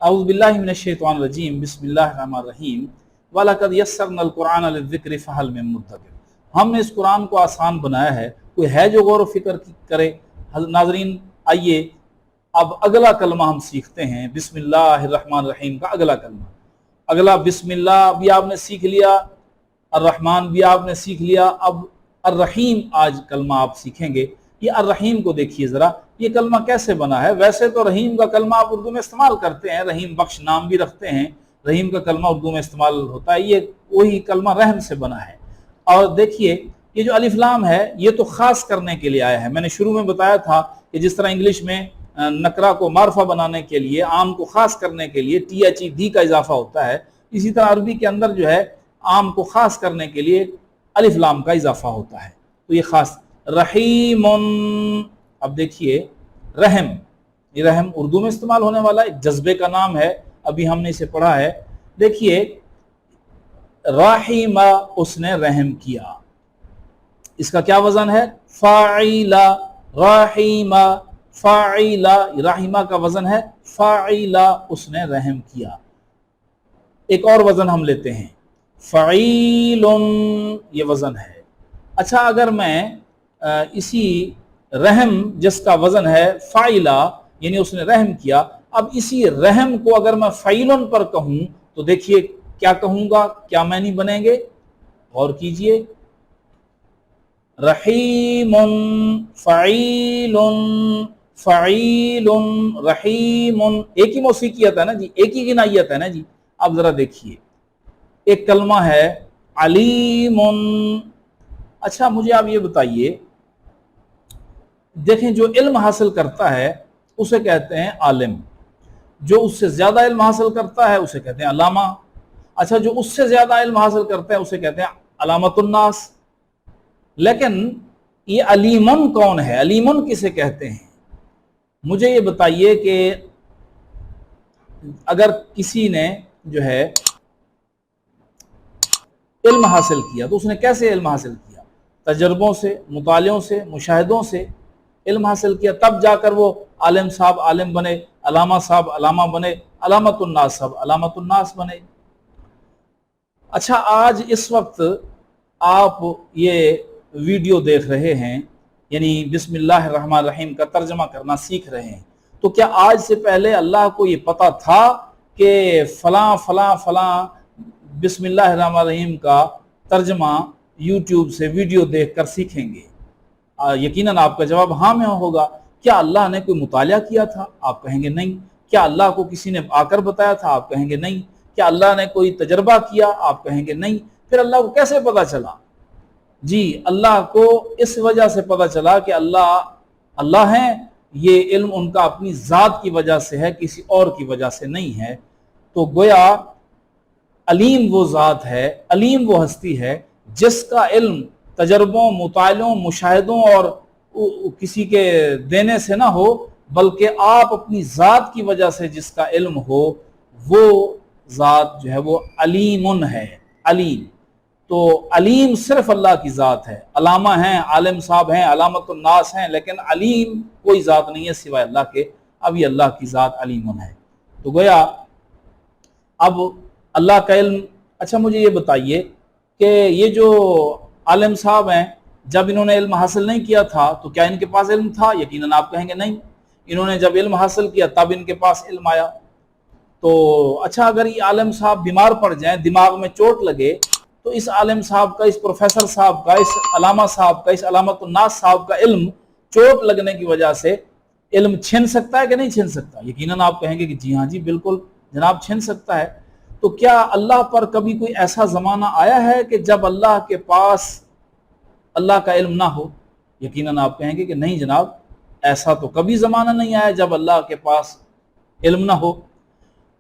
अऊज़ु बिल्लाहि मिनश शैतानिर रजीम बिस्मिल्लाहिर रहमानिर रहीम वलक़द यस्सरनल कुरान लिज़्ज़िक्रि फ़हल मिन मुद्दकिर। हमने इस कुरान को आसान बनाया है, कोई है जो गौर व फिक्र करे। नाज़रीन आइए अब अगला कलमा हम सीखते हैं, बिस्मिल्लाहिर रहमानिर रहीम का अगला कलमा। अगला बिस्मिल्लाह भी आपने सीख लिया, अर्रहमान भी आपने सीख लिया, अब अर्रहीम आज कलमा आप सीखेंगे। ये अर्रहीम को देखिए ज़रा, ये कलमा कैसे बना है। वैसे तो रहीम का कलमा आप उर्दू में इस्तेमाल करते हैं, रहीम बख्श नाम भी रखते हैं, रहीम का कलमा उर्दू में इस्तेमाल होता है। ये वही कलमा रहम से बना है। और देखिए ये जो अलिफ लाम है ये तो ख़ास करने के लिए आया है। मैंने शुरू में बताया था कि जिस तरह इंग्लिश में नकरा को मार्फा बनाने के लिए, आम को ख़ास करने के लिए टी दी का इजाफा होता है, इसी तरह अरबी के अंदर जो है आम को ख़ास करने के लिए अलिफ लाम का इजाफा होता है। तो ये ख़ास रहीमुन। अब देखिए रहम, ये रहम उर्दू में इस्तेमाल होने वाला एक जज्बे का नाम है, अभी हमने इसे पढ़ा है। देखिए राहिमा, उसने रहम किया, इसका क्या वजन है? फाइला। राहिमा फाइला, राहिमा का वजन है फाइला, उसने रहम किया। एक और वजन हम लेते हैं, फ़ईलुन, ये वजन है। अच्छा, अगर मैं इसी रहम जिसका वजन है फाइला यानी उसने रहम किया, अब इसी रहम को अगर मैं फ़ईलुन पर कहूं तो देखिए क्या कहूंगा, क्या मानी बनेंगे, गौर कीजिए। रहीमुन फ़ईलुन फ़ईलुन रहीमुन, एक ही मौसीकियत है ना जी, एक ही गिनायत है ना जी। अब जरा देखिए एक कलमा है अलीमुन। अच्छा मुझे आप ये बताइए, देखें जो इल्म हासिल करता है उसे कहते हैं आलिम, जो उससे ज्यादा इल्म हासिल करता है उसे कहते हैं अलामा। अच्छा, जो उससे ज्यादा इल्म हासिल करते हैं उसे कहते हैं अलामतुन्नास। लेकिन ये अलीमुन कौन है, अलीमुन किसे कहते हैं? मुझे ये बताइए कि अगर किसी ने जो है इल्म हासिल किया तो उसने कैसे इल्म हासिल किया? तजर्बों से, मुतालियों से, मुशाहिदों से इल्म हासिल किया, तब जाकर वो आलिम साहब आलिम बने, अलामा साहब अलामा बने, अलामतुन्नास साहब अलामतुन्नास बने। अच्छा, आज इस वक्त आप ये वीडियो देख रहे हैं, यानी बिस्मिल्लाहिर रहमानिर रहीम का तर्जमा करना सीख रहे हैं, तो क्या आज से पहले अल्लाह को ये पता था कि फलां फलां फलां बिस्मिल्लाहिर रहमानिर रहीम का तर्जमा यूट्यूब से वीडियो देखकर सीखेंगे? यकीनन आपका जवाब हाँ में होगा। क्या अल्लाह ने कोई मुतालिया किया था? आप कहेंगे नहीं। क्या अल्लाह को किसी ने आकर बताया था? आप कहेंगे नहीं। क्या अल्लाह ने कोई तजर्बा किया? आप कहेंगे नहीं। फिर अल्लाह को कैसे पता चला? जी, अल्लाह को इस वजह से पता चला कि अल्लाह हैं, ये इल्म उनका अपनी ज़ात की वजह से है, किसी और की वजह से नहीं है। तो गोया अलीम वो ज़ात है, अलीम वो हस्ती है जिसका इल्म तजर्बों, मुतालों, मुशाहिदों और किसी के देने से ना हो, बल्कि आप अपनी ज़ात की वजह से जिसका इल्म हो, वो ज़ात जो है वो अलीमुन है, अलीम। तो अलीम सिर्फ अल्लाह की ज़ात है। अलामा हैं, आलिम साहब हैं, अलामतुन्नास हैं, लेकिन अलीम कोई ज़ात नहीं है सिवाय अल्लाह के। अब ये अल्लाह की ज़ात अलीमुन है। तो गोया अब अल्लाह का इल्म। अच्छा मुझे ये बताइए कि ये जो आलिम साहब हैं, जब इन्होंने इल्म हासिल नहीं किया था तो क्या इनके पास इल्म था? यकीनन आप कहेंगे नहीं। इन्होंने जब इल्म हासिल किया तब इनके पास इल्म आया। तो अच्छा, अगर ये आलिम साहब बीमार पड़ जाएं, दिमाग में चोट लगे, तो इस आलिम साहब का, इस प्रोफेसर साहब का, इस अलामा साहब का, इस अलामतुन्नास साहब का इल्म चोट लगने की वजह से इल्म छिन सकता है कि नहीं छिन सकता? यकीनन आप कहेंगे कि जी हाँ जी बिल्कुल जनाब छिन सकता है। तो क्या अल्लाह पर कभी कोई ऐसा ज़माना आया है कि जब अल्लाह के पास अल्लाह का इल्म ना हो? यकीनन आप कहेंगे कि नहीं जनाब, ऐसा तो कभी ज़माना नहीं आया जब अल्लाह के पास इल्म ना हो।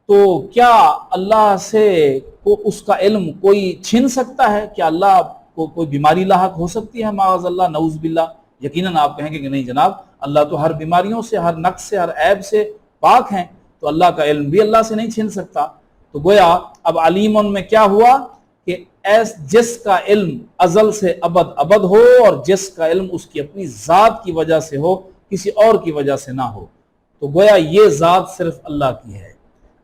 तो क्या अल्लाह से को उसका इल्म कोई छीन सकता है? क्या अल्लाह को कोई बीमारी लाहक हो सकती है? माअज़ल्लाह, नऊज़ बिल्लाह। यकीनन आप कहेंगे कि नहीं जनाब, अल्लाह तो हर बीमारियों से, हर नक्स से, हर ऐब से पाक हैं, तो अल्लाह का इल्म भी अल्लाह से नहीं छीन सकता। तो गोया अब अलीमुन में क्या हुआ कि जिसका इल्म अजल से अबद अबद हो और जिसका इल्म उसकी अपनी ज़ात की वजह से हो, किसी और की वजह से ना हो, तो गोया ये ज़ात सिर्फ अल्लाह की है।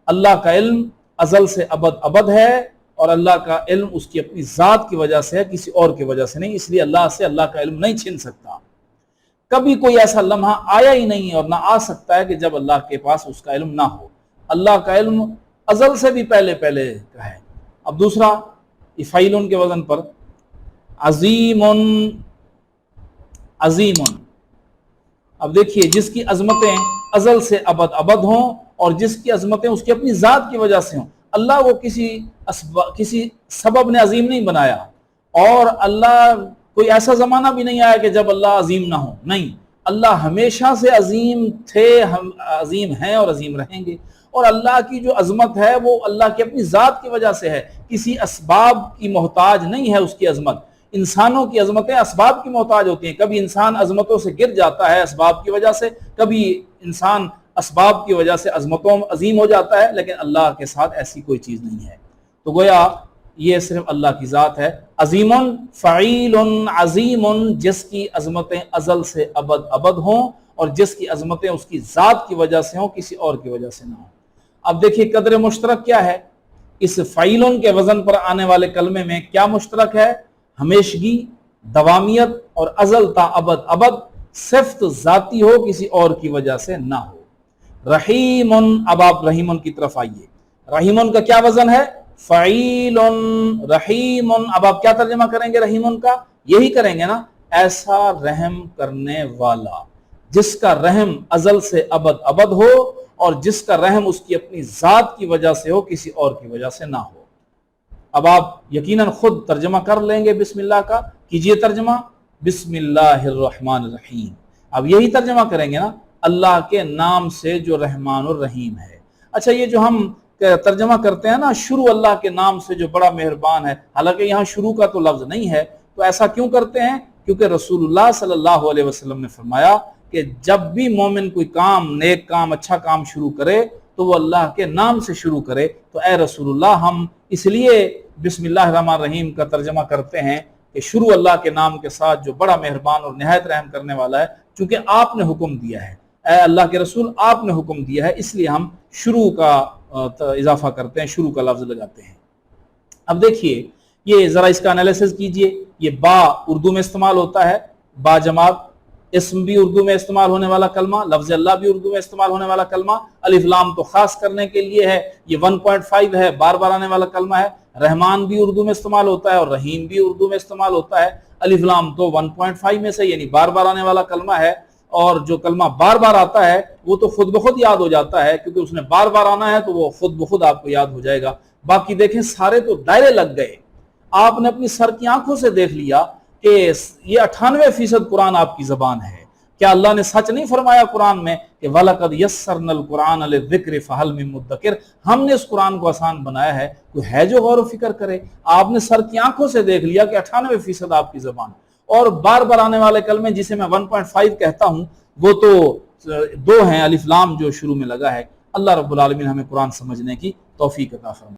اللہ کا علم ازل سے ابد ابد ہے، اور اللہ کا علم اس کی اپنی ذات کی وجہ سے ہے، کسی اور کی وجہ سے نہیں، اس لیے اللہ سے اللہ کا علم نہیں چھن سکتا۔ کبھی کوئی ایسا لمحہ آیا ہی نہیں اور نہ آ سکتا ہے کہ جب اللہ کے پاس اس کا علم نہ ہو۔ اللہ کا علم ازل سے بھی پہلے کا ہے۔ اب دوسرا فعیل کے وزن پر عظیم، عظیم، اب دیکھیے جس کی عظمتیں ازل سے ابد ابد ہوں اور جس کی عظمتیں اس کی اپنی ذات کی وجہ سے ہوں، اللہ کو کسی سبب نے عظیم نہیں بنایا، اور اللہ کوئی ایسا زمانہ بھی نہیں آیا کہ جب اللہ عظیم نہ ہو، نہیں، اللہ ہمیشہ سے عظیم تھے، ہم عظیم ہیں اور عظیم رہیں گے۔ اور اللہ کی جو عظمت ہے وہ اللہ کی اپنی ذات کی وجہ سے ہے، کسی اسباب کی محتاج نہیں ہے اس کی عظمت۔ انسانوں کی عظمتیں اسباب کی محتاج ہوتی ہیں، کبھی انسان عظمتوں سے گر جاتا ہے اسباب کی وجہ سے، کبھی انسان اسباب کی وجہ سے عظمتوں عظیم ہو جاتا ہے، لیکن اللہ کے ساتھ ایسی کوئی چیز نہیں ہے۔ تو گویا یہ صرف اللہ کی ذات ہے، عظیم فعیل عظیم، جس کی عظمتیں ازل سے ابد ابد ہوں اور جس کی عظمتیں اس کی ذات کی وجہ سے ہوں، کسی اور کی وجہ سے نہ ہوں۔ اب دیکھیے قدر مشترک کیا ہے، اس فعیل کے وزن پر آنے والے کلمے میں کیا مشترک ہے؟ ہمیشگی، دوامیت اور ازل تا ابد ابد، صفت ذاتی ہو، کسی اور کی وجہ سے نہ ہو۔ رحیم، اب آپ رحیم کی طرف آئیے، رحیم کا کیا وزن ہے؟ فعیل رحیم، اب آپ کیا ترجمہ کریں گے رحیم کا؟ یہی کریں گے نا، ایسا رحم کرنے والا جس کا رحم ازل سے ابد ابد ہو اور جس کا رحم اس کی اپنی ذات کی وجہ سے ہو، کسی اور کی وجہ سے نہ ہو۔ اب آپ یقیناً خود ترجمہ کر لیں گے بسم اللہ کا، کیجئے ترجمہ، بسم اللہ الرحمن الرحیم۔ اب یہی ترجمہ کریں گے نا، اللہ کے نام سے جو رحمان الرحیم ہے۔ اچھا، یہ جو ہم ترجمہ کرتے ہیں نا، شروع اللہ کے نام سے جو بڑا مہربان ہے، حالانکہ یہاں شروع کا تو لفظ نہیں ہے، تو ایسا کیوں کرتے ہیں؟ کیونکہ رسول اللہ صلی اللہ علیہ وسلم نے فرمایا کہ جب بھی مومن کوئی کام، نیک کام، اچھا کام شروع کرے تو وہ اللہ کے نام سے شروع کرے۔ تو اے رسول اللہ، ہم اس لیے بسم اللہ الرحمن الرحیم کا ترجمہ کرتے ہیں کہ شروع اللہ کے نام کے ساتھ جو بڑا مہربان اور نہایت رحم کرنے والا ہے، چونکہ آپ نے حکم دیا ہے، اے اللہ کے رسول آپ نے حکم دیا ہے، اس لیے ہم شروع کا اضافہ کرتے ہیں، شروع کا لفظ لگاتے ہیں۔ اب دیکھیے، یہ ذرا اس کا انالیسس کیجئے، یہ با اردو میں استعمال ہوتا ہے، با جماعت، اسم بھی اردو میں استعمال ہونے والا کلمہ، لفظ اللہ بھی اردو میں استعمال ہونے والا کلمہ، الف لام تو خاص کرنے کے لیے ہے، یہ 1.5 ہے، بار بار آنے والا کلمہ ہے۔ رحمان بھی اردو میں استعمال ہوتا ہے اور رحیم بھی اردو میں استعمال ہوتا ہے۔ الف لام تو 1.5 میں سے، یعنی بار بار آنے والا کلمہ ہے، اور جو کلمہ بار بار آتا ہے وہ تو خود بخود یاد ہو جاتا ہے، کیونکہ اس نے بار بار آنا ہے تو وہ خود بخود آپ کو یاد ہو جائے گا۔ باقی دیکھیں سارے تو دائرے لگ گئے، آپ نے اپنی سر کی آنکھوں سے دیکھ لیا کہ یہ 98% قرآن آپ کی زبان ہے۔ کیا اللہ نے سچ نہیں فرمایا قرآن میں کہ وَلَقَدْ يَسَّرْنَا الْقُرْآنَ لِلذِّكْرِ فَهَلْ مِن مُدَّكِرٍ، ہم نے اس قرآن کو آسان بنایا ہے، کوئی ہے جو غور و فکر کرے؟ آپ نے سر کی آنکھوں سے دیکھ لیا کہ 98% آپ کی زبان، اور بار بار آنے والے کلمے جسے میں 1.5 کہتا ہوں وہ تو 2 ہیں، الف لام جو شروع میں لگا ہے۔ اللہ رب العالمین ہمیں قرآن سمجھنے کی توفیق عطا فرمائے۔